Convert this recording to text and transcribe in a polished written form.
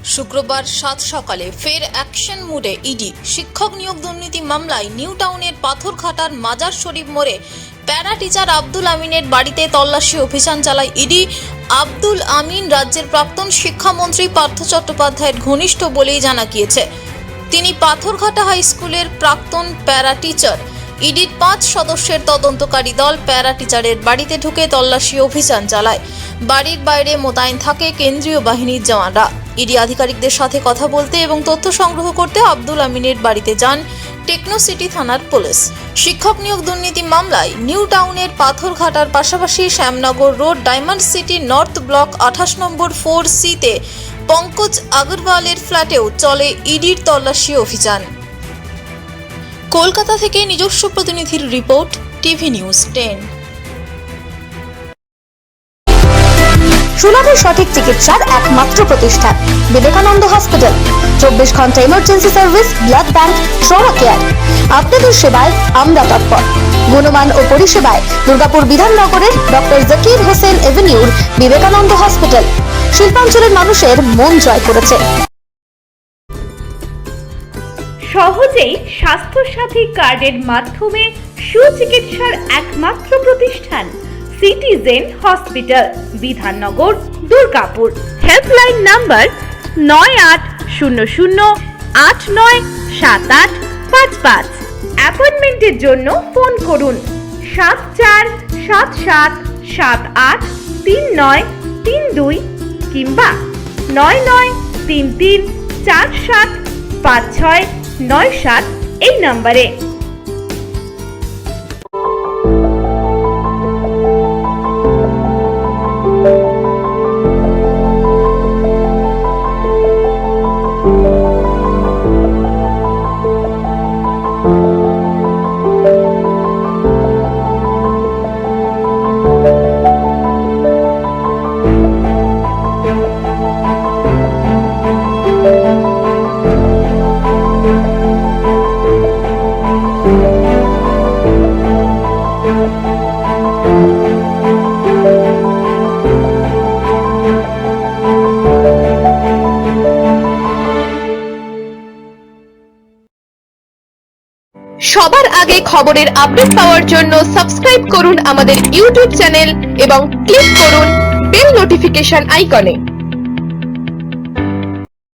শুক্রবার 7 সকালে ফের অ্যাকশন মুডে ইডি। শিক্ষক নিয়োগ দুর্নীতি মামলায় নিউ টাউনের পাথরঘাটার মাজার শরীফ মোড়ে প্যারা টিচার আব্দুল আমিনের বাড়িতে তল্লাশি অভিযান চালায় ইডি। আব্দুল আমিন রাজ্যের প্রাক্তন শিক্ষামন্ত্রী পার্থ চট্টোপাধ্যায়ের ঘনিষ্ঠ বলেই জানা গিয়েছে। তিনি পাথরঘাটা হাই স্কুলের প্রাক্তন প্যারা টিচার। ইডির 5 সদস্যের তদন্তকারী দল প্যারা টিচারের বাড়িতে ঢুকে তল্লাশি অভিযান চালায়। বাড়ির বাইরে মোতায়েন থাকে কেন্দ্রীয় বাহিনীর জওয়ানরা। ইডি আধিকারিকদের সাথে কথা বলতে এবং তথ্য সংগ্রহ করতে আব্দুল আমিনের বাড়িতে যান টেকনো সিটি থানার পুলিশ। শিক্ষক নিয়োগ দুর্নীতি মামলায় নিউ টাউনের পাথরঘাটার পাশাপাশি Shyamnagar road diamond city north block 28 নম্বর 4C-তে পঙ্কজ আগরওয়ালের ফ্ল্যাটেও চলে ইডির তল্লাশি অভিযান। কলকাতা থেকে নিজস্ব প্রতিনিধির রিপোর্ট, টিভি নিউজ 10। সুলভে সঠিক চিকিৎসার একমাত্র প্রতিষ্ঠান বিবেকানন্দ হসপিটাল। 24 ঘন্টা emergency service, blood bank, trauma care. আপনাদের সেবায় আমরা তৎপর। গুণমান ও পরিষেবায় দুর্গাপুর বিধাননগরের ডক্টর জাকির হোসেন এভিনিউর বিবেকানন্দ হসপিটাল শিল্পাঞ্চলের মানুষের মন জয় করেছে। সহজেই স্বাস্থ্যসাথী কার্ডের মাধ্যমে সুচিকিৎসার একমাত্র প্রতিষ্ঠান citizen hospital, Bidhannagar, Durgapur. Helpline number 9800897855। অ্যাপয়েন্টমেন্টের জন্য ফোন করুন 7477783932 কিংবা 9933475697 এই নম্বরে। সবার আগে খবরের আপডেট পাওয়ার জন্য সাবস্ক্রাইব করুন আমাদের ইউটিউব চ্যানেল এবং ক্লিক করুন বেল নোটিফিকেশন আইকনে।